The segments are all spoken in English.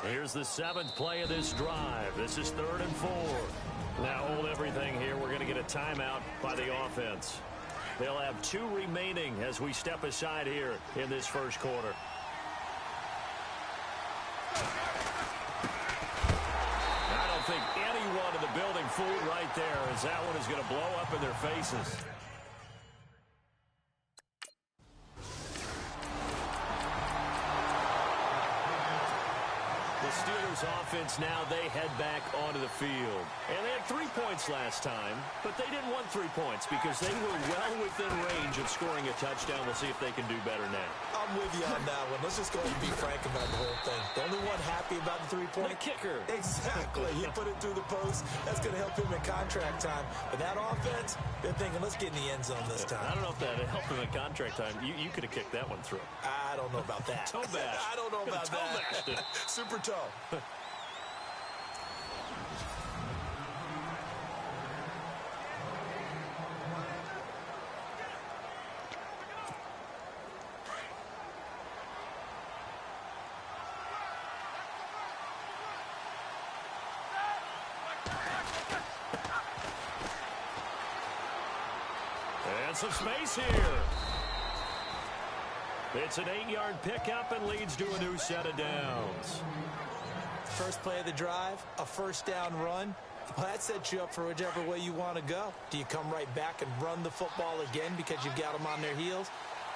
Here's the 7th play of this drive. This is 3rd and 4. Now hold everything here. We're going to get a timeout by the offense. They'll have 2 remaining as we step aside here in this first quarter. I don't think anyone in the building fooled right there, as that one is going to blow up in their faces. The Steelers offense now, they head back onto the field. And they had 3 points last time, but they didn't want 3 points because they were well within range of scoring a touchdown. We'll see if they can do better now. I'm with you on that one. Let's just go ahead and be frank about the whole thing. The only one happy about the 3-point? The kicker. Exactly. He put it through the post. That's going to help him in contract time. But that offense, they're thinking, let's get in the end zone this time. I don't know if that helped him in contract time. You could have kicked that one through. I don't know about that. Toe bash. I don't know about that. Super toe. And some space here. It's an 8-yard pickup and leads to a new set of downs. First play of the drive, a first down run. Well, that sets you up for whichever way you want to go. Do you come right back and run the football again because you've got them on their heels?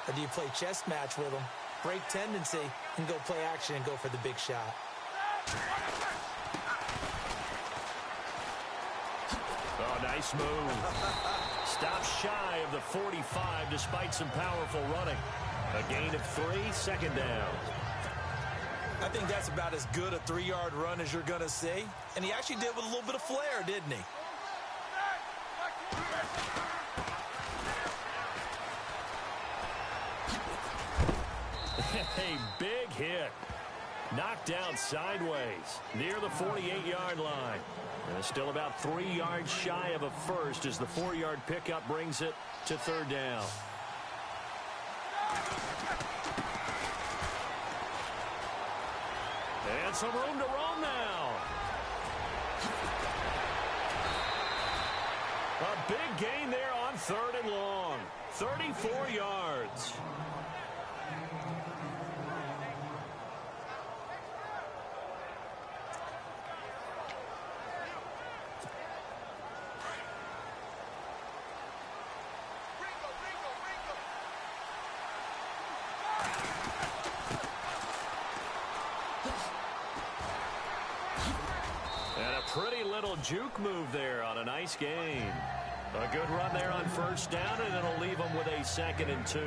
Or do you play chess match with them, break tendency, and go play action and go for the big shot? Oh, nice move. Stops shy of the 45 despite some powerful running. A gain of 3, 2nd down. I think that's about as good a 3-yard run as you're going to see. And he actually did with a little bit of flair, didn't he? A big hit. Knocked down sideways near the 48-yard line. And it's still about 3 yards shy of a first as the 4-yard pickup brings it to 3rd down. And some room to roam now. A big gain there on 3rd and long. 34 yards. Pretty little juke move there on a nice gain. A good run there on 1st down, and it'll leave them with a 2nd and 2.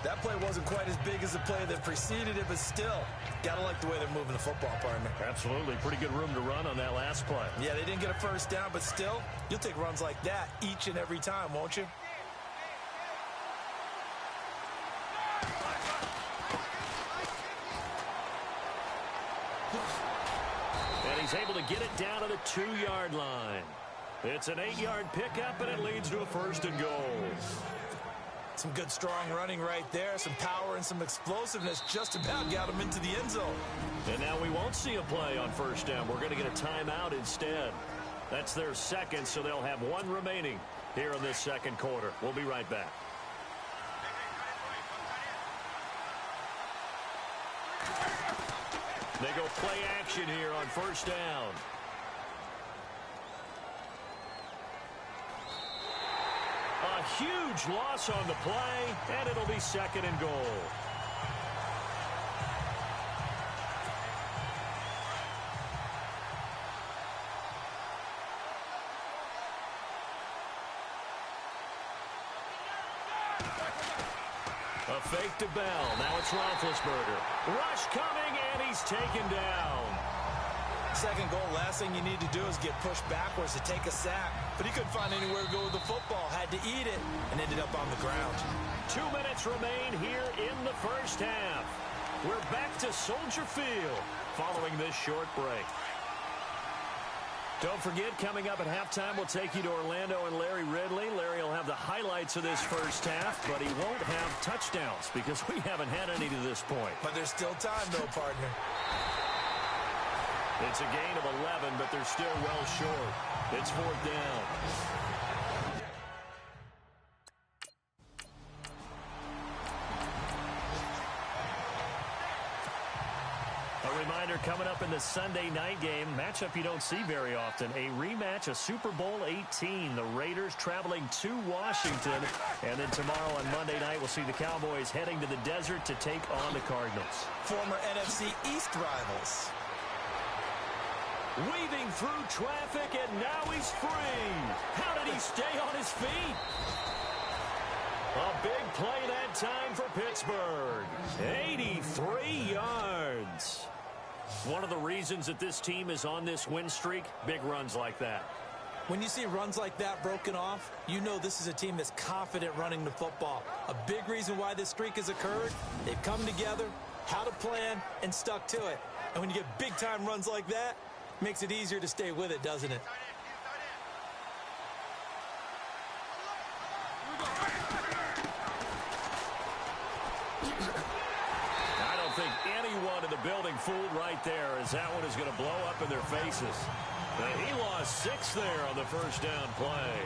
That play wasn't quite as big as the play that preceded it, but still, gotta like the way they're moving the football, partner. Absolutely. Pretty good room to run on that last play. Yeah, they didn't get a 1st down, but still, you'll take runs like that each and every time, won't you? He's able to get it down to the 2-yard line. It's an 8-yard pickup, and it leads to a 1st and goal. Some good, strong running right there. Some power and some explosiveness just about got him into the end zone. And now we won't see a play on 1st down. We're going to get a timeout instead. That's their 2nd, so they'll have 1 remaining here in this 2nd quarter. We'll be right back. They go play action here on 1st down. A huge loss on the play, and it'll be 2nd and goal. A fake to Bell. Now it's Roethlisberger. Rush coming, and he's taken down. 2nd goal, last thing you need to do is get pushed backwards to take a sack. But he couldn't find anywhere to go with the football. Had to eat it and ended up on the ground. 2 minutes remain here in the 1st half. We're back to Soldier Field following this short break. Don't forget, coming up at halftime, we'll take you to Orlando and Larry Ridley. Larry will have the highlights of this 1st half, but he won't have touchdowns because we haven't had any to this point. But there's still time, though, partner. It's a gain of 11, but they're still well short. It's fourth down. A reminder coming up in the Sunday night game, matchup you don't see very often, a rematch of Super Bowl 18. The Raiders traveling to Washington. And then tomorrow on Monday night, we'll see the Cowboys heading to the desert to take on the Cardinals. Former NFC East rivals. Weaving through traffic, and now he's free. How did he stay on his feet? A big play that time for Pittsburgh. 83 yards. One of the reasons that this team is on this win streak, big runs like that. When you see runs like that broken off, you know this is a team that's confident running the football. A big reason why this streak has occurred, they've come together, had a plan, and stuck to it. And when you get big-time runs like that, it makes it easier to stay with it, doesn't it? I don't think anyone in the building fooled right there, as that one is going to blow up in their faces. And he lost 6 there on the first down play.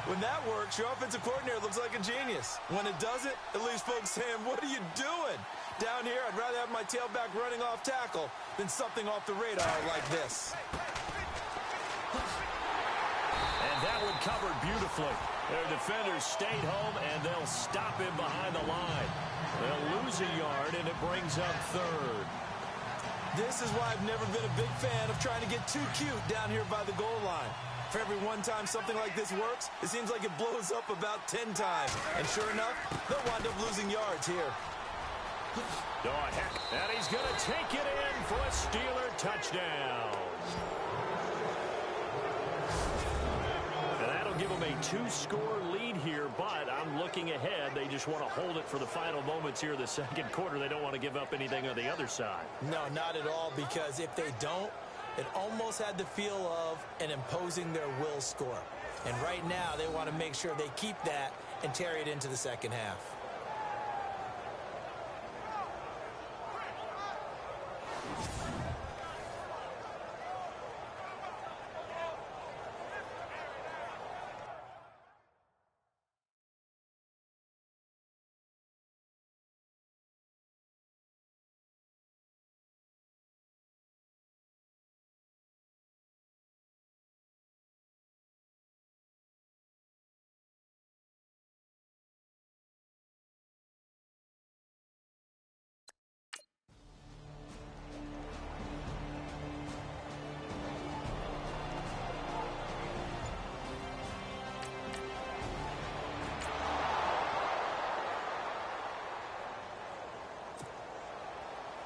When that works, your offensive coordinator looks like a genius. When it doesn't, it leaves folks saying, what are you doing? Down here, I'd rather have my tailback running off tackle than something off the radar like this. And that one covered beautifully. Their defenders stayed home, and they'll stop him behind the line. They'll lose a yard, and it brings up third. This is why I've never been a big fan of trying to get too cute down here by the goal line. For every one time something like this works, it seems like it blows up about 10 times. And sure enough, they'll wind up losing yards here. Oh, heck, and he's going to take it in for a Steeler touchdown. And that'll give them a 2-score lead here, but I'm looking ahead. They just want to hold it for the final moments here in the second quarter. They don't want to give up anything on the other side. No, not at all, because if they don't, it almost had the feel of an imposing their will score. And right now, they want to make sure they keep that and carry it into the second half.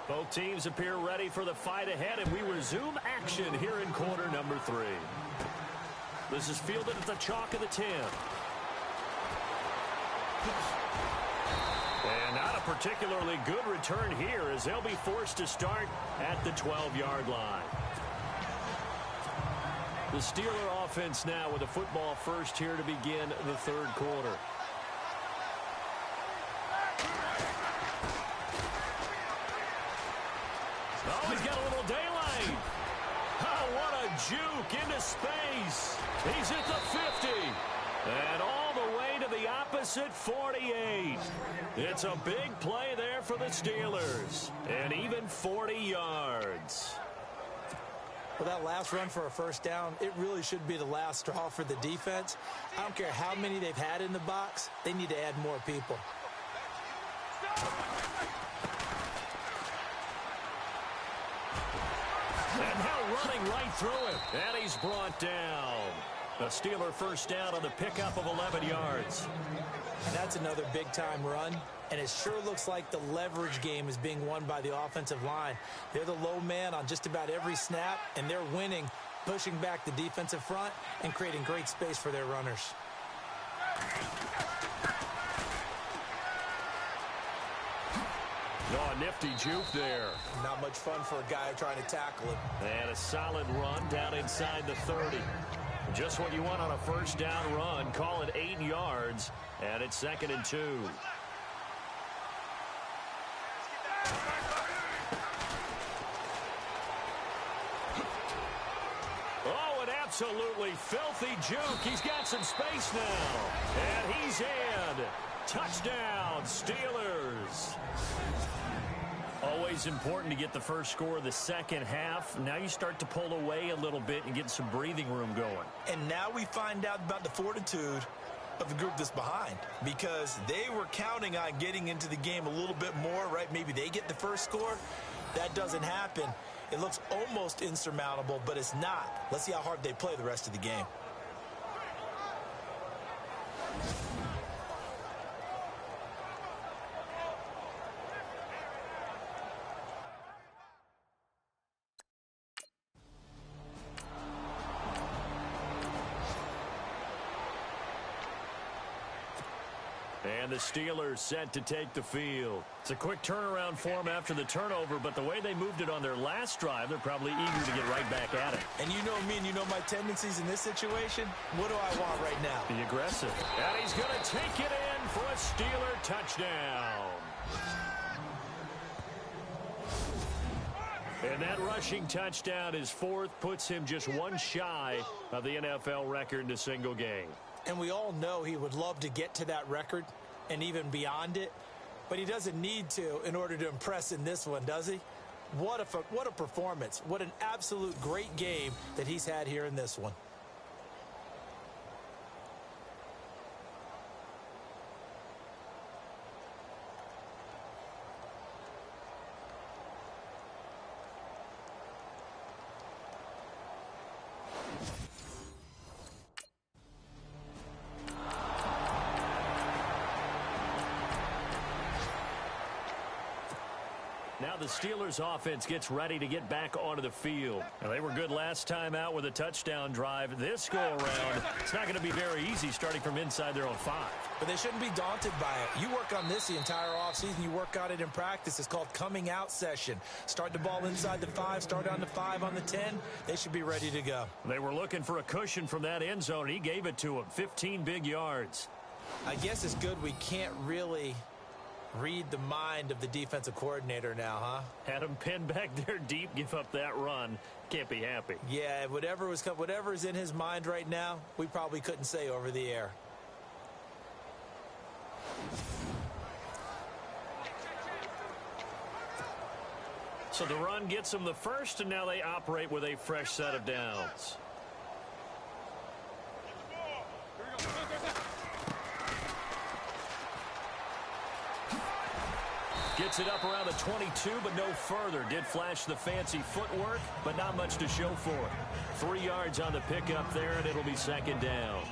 Both teams appear ready for the fight ahead, and we resume action here in quarter number 3. This is fielded at the chalk of the 10. And not a particularly good return here, as they'll be forced to start at the 12-yard line. The Steeler offense now with the football first here to begin the third quarter. Oh, he's got a little daylight. Oh, what a juke into space. He's at the 50. And all the way to the opposite 48. It's a big play there for the Steelers. And even 40 yards. Well, that last run for a first down, it really should be the last straw for the defense. I don't care how many they've had in the box. They need to add more people. And now running right through it. And he's brought down. A Steeler first down on the pickup of 11 yards. And that's another big-time run. And it sure looks like the leverage game is being won by the offensive line. They're the low man on just about every snap, and they're winning, pushing back the defensive front and creating great space for their runners. Oh, a nifty juke there. Not much fun for a guy trying to tackle him. And a solid run down inside the 30. Just what you want on a first down run. Call it 8 yards, and it's 2nd and 2. Absolutely filthy juke. He's got some space now. And he's in. Touchdown, Steelers. Always important to get the first score of the second half. Now you start to pull away a little bit and get some breathing room going. And now we find out about the fortitude of the group that's behind, because they were counting on getting into the game a little bit more, right? Maybe they get the first score. That doesn't happen. It looks almost insurmountable, but it's not. Let's see how hard they play the rest of the game. And the Steelers set to take the field. It's a quick turnaround for them after the turnover, but the way they moved it on their last drive, they're probably eager to get right back at it. And you know me and you know my tendencies in this situation. What do I want right now? Be aggressive. And he's going to take it in for a Steeler touchdown. And that rushing touchdown, his fourth, puts him just one shy of the NFL record in a single game. And we all know he would love to get to that record and even beyond it, but he doesn't need to in order to impress in this one, does he? What a performance. What an absolute great game that he's had here in this one. Now the Steelers offense gets ready to get back onto the field. Now, they were good last time out with a touchdown drive. This go-around, it's not going to be very easy starting from inside their own 5. But they shouldn't be daunted by it. You work on this the entire offseason. You work on it in practice. It's called coming out session. Start the ball inside the 5, start on the 5, on the 10. They should be ready to go. They were looking for a cushion from that end zone. He gave it to him, 15 big yards. I guess it's good we can't really read the mind of the defensive coordinator now, huh? Had him pinned back there deep, give up that run. Can't be happy. Yeah, whatever is in his mind right now, we probably couldn't say over the air. So the run gets them the first, and now they operate with a fresh set of downs. Gets it up around the 22, but no further. Did flash the fancy footwork, but not much to show for it. 3 yards on the pickup there, and it'll be second down.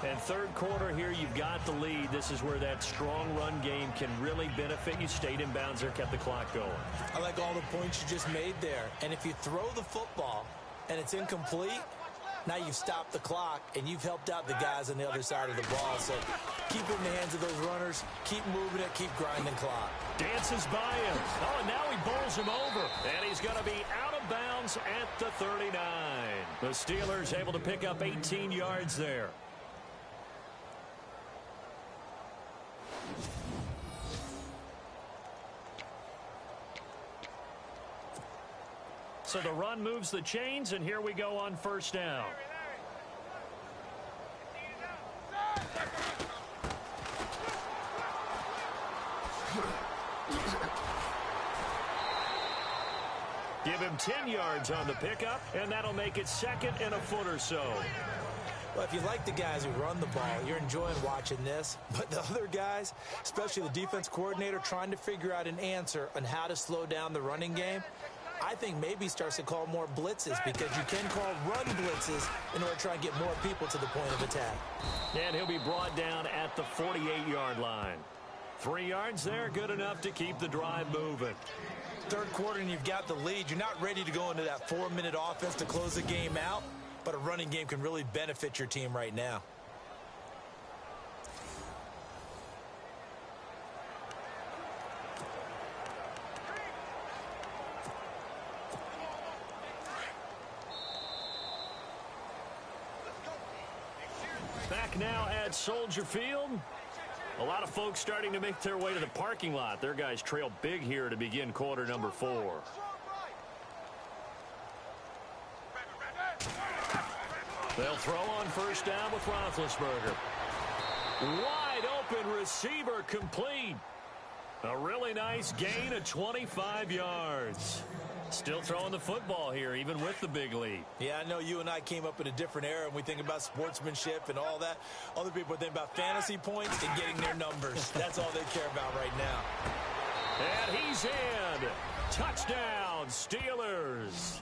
And third quarter here, you've got the lead. This is where that strong run game can really benefit you. Stayed in bounds there, kept the clock going. I like all the points you just made there. And if you throw the football and it's incomplete, now you've stopped the clock, and you've helped out the guys on the other side of the ball. So keep it in the hands of those runners. Keep moving it. Keep grinding clock. Dances by him. Oh, and now he bowls him over. And he's going to be out of bounds at the 39. The Steelers able to pick up 18 yards there. So the run moves the chains, and here we go on first down. Give him 10 yards on the pickup, and that'll make it second and a foot or so. Well, if you like the guys who run the ball, you're enjoying watching this. But the other guys, especially the defense coordinator, trying to figure out an answer on how to slow down the running game, I think maybe starts to call more blitzes, because you can call run blitzes in order to try and get more people to the point of attack. And he'll be brought down at the 48-yard line. 3 yards there, good enough to keep the drive moving. Third quarter and you've got the lead. You're not ready to go into that 4-minute offense to close the game out, but a running game can really benefit your team right now. Back now at Soldier Field. A lot of folks starting to make their way to the parking lot. Their guys trail big here to begin quarter number 4. They'll throw on first down with Roethlisberger. Wide open receiver complete. A really nice gain of 25 yards. Still throwing the football here, even with the big lead. Yeah, I know you and I came up in a different era, and we think about sportsmanship and all that. Other people think about fantasy points and getting their numbers. That's all they care about right now. And he's in. Touchdown, Steelers.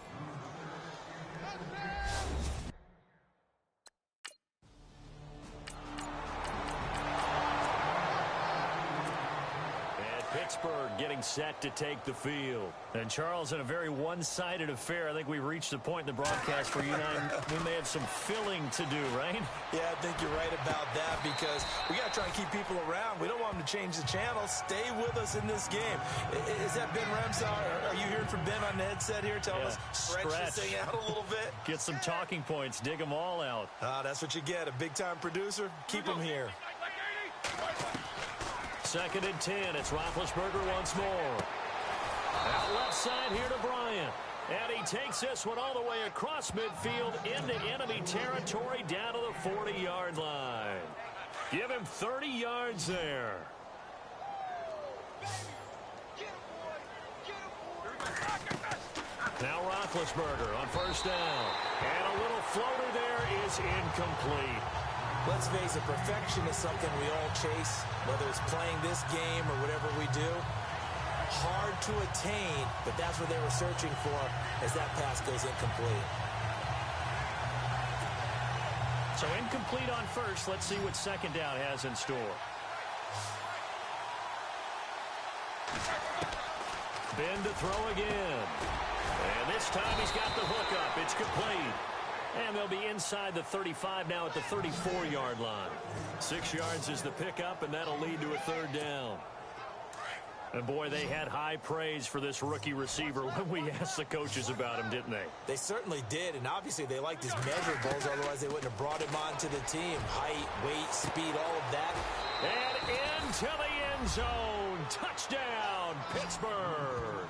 Pittsburgh getting set to take the field. And Charles, in a very one-sided affair, I think we've reached the point in the broadcast where you and I, we may have some filling to do, right? Yeah, I think you're right about that because we got to try and keep people around. We don't want them to change the channel. Stay with us in this game. Is that Ben Remsaw? Are you hearing from Ben on the headset here telling us stretch this thing out a little bit? Get some talking points. Dig them all out. That's what you get. A big-time producer. Keep them here. 2nd and 10. It's Roethlisberger once more. Out left side here to Bryant. And he takes this one all the way across midfield into enemy territory down to the 40-yard line. Give him 30 yards there. Now Roethlisberger on first down. And a little floater there is incomplete. Let's face it, perfection is something we all chase, whether it's playing this game or whatever we do. Hard to attain, but that's what they were searching for as that pass goes incomplete. So incomplete on first. Let's see what 2nd down has in store. Ben to throw again. And this time he's got the hook up. It's complete. And they'll be inside the 35 now at the 34-yard line. 6 yards is the pickup, and that'll lead to a 3rd down. And, boy, they had high praise for this rookie receiver when we asked the coaches about him, didn't they? They certainly did, and obviously they liked his measurables. Otherwise, they wouldn't have brought him onto the team. Height, weight, speed, all of that. And into the end zone. Touchdown, Pittsburgh.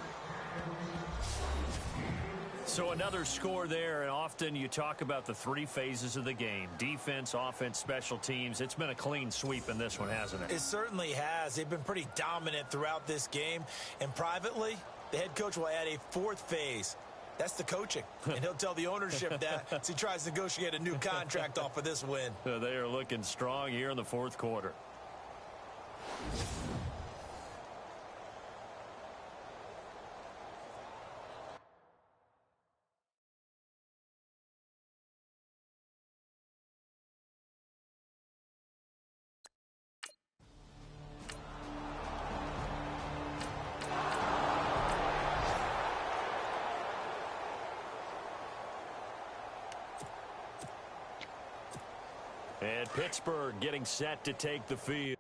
So another score there, and often you talk about the 3 phases of the game. Defense, offense, special teams. It's been a clean sweep in this one, hasn't it? It certainly has. They've been pretty dominant throughout this game. And privately, the head coach will add a 4th phase. That's the coaching. And he'll tell the ownership that as he tries to negotiate a new contract off of this win. They are looking strong here in the 4th quarter. And Pittsburgh getting set to take the field.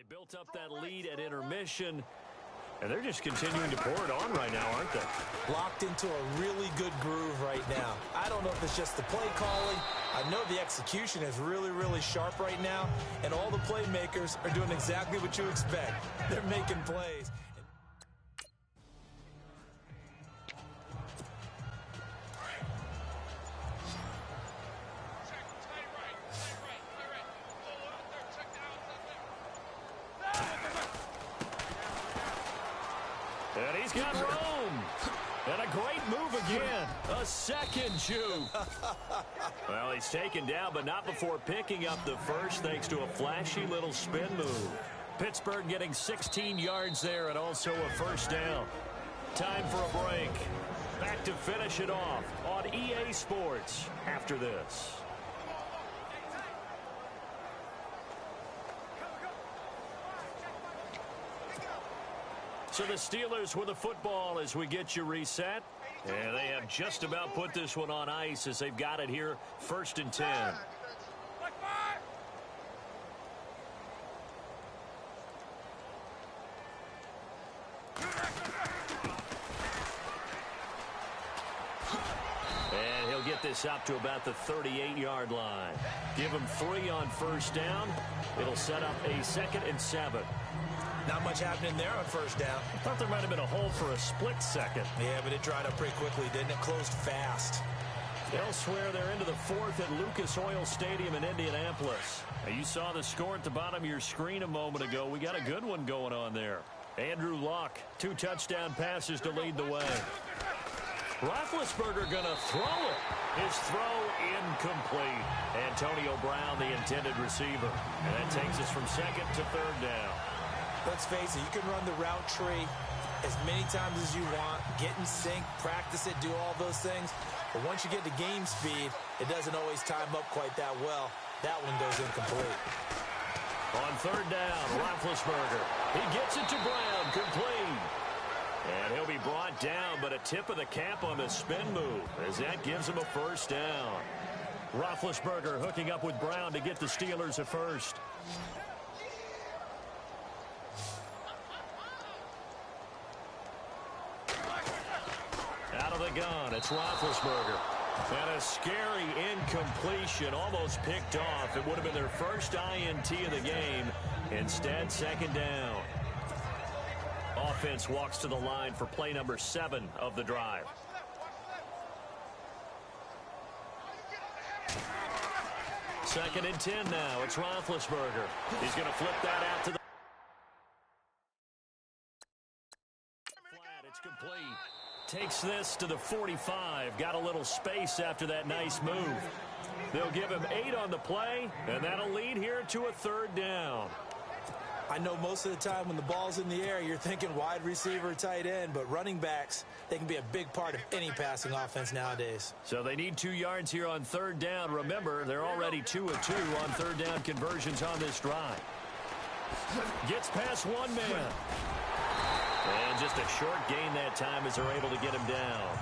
They built up that lead at intermission, and they're just continuing to pour it on right now, aren't they? Locked into a really good groove right now. I don't know if it's just the play calling. I know the execution is really, really sharp right now, and all the playmakers are doing exactly what you expect. They're making plays. And he's got room. And a great move again. A second juke. Well, he's taken down, but not before picking up the first thanks to a flashy little spin move. Pittsburgh getting 16 yards there and also a first down. Time for a break. Back to finish it off on EA Sports after this. So the Steelers with the football as we get you reset. And they have just about put this one on ice as they've got it here, 1st and 10. And he'll get this up to about the 38-yard line. Give him 3 on first down. It'll set up a 2nd and 7. Not much happening there on first down. I thought there might have been a hole for a split second. Yeah, but it dried up pretty quickly, didn't it? Closed fast. Elsewhere, they're into the 4th at Lucas Oil Stadium in Indianapolis. Now, you saw the score at the bottom of your screen a moment ago. We got a good one going on there. Andrew Luck, 2 touchdown passes to lead the way. Roethlisberger going to throw it. His throw incomplete. Antonio Brown, the intended receiver. And that takes us from 2nd to 3rd down. Let's face it, you can run the route tree as many times as you want, get in sync, practice it, do all those things. But once you get to game speed, it doesn't always time up quite that well. That one goes incomplete. On 3rd down, Roethlisberger. He gets it to Brown, complete. And he'll be brought down, but a tip of the cap on the spin move as that gives him a first down. Roethlisberger hooking up with Brown to get the Steelers a first. Out of the gun, it's Roethlisberger. And a scary incompletion, almost picked off. It would have been their first INT of the game. Instead, 2nd down. Offense walks to the line for play number 7 of the drive. Second and 10 now. It's Roethlisberger. He's going to flip that out to the flat. It's complete. Takes this to the 45. Got a little space after that nice move. They'll give him 8 on the play, and that'll lead here to a 3rd down. I know most of the time when the ball's in the air, you're thinking wide receiver, tight end, but running backs, they can be a big part of any passing offense nowadays. So they need 2 yards here on 3rd down. Remember, they're already 2 of 2 on 3rd down conversions on this drive. Gets past one man. And just a short gain that time as they're able to get him down.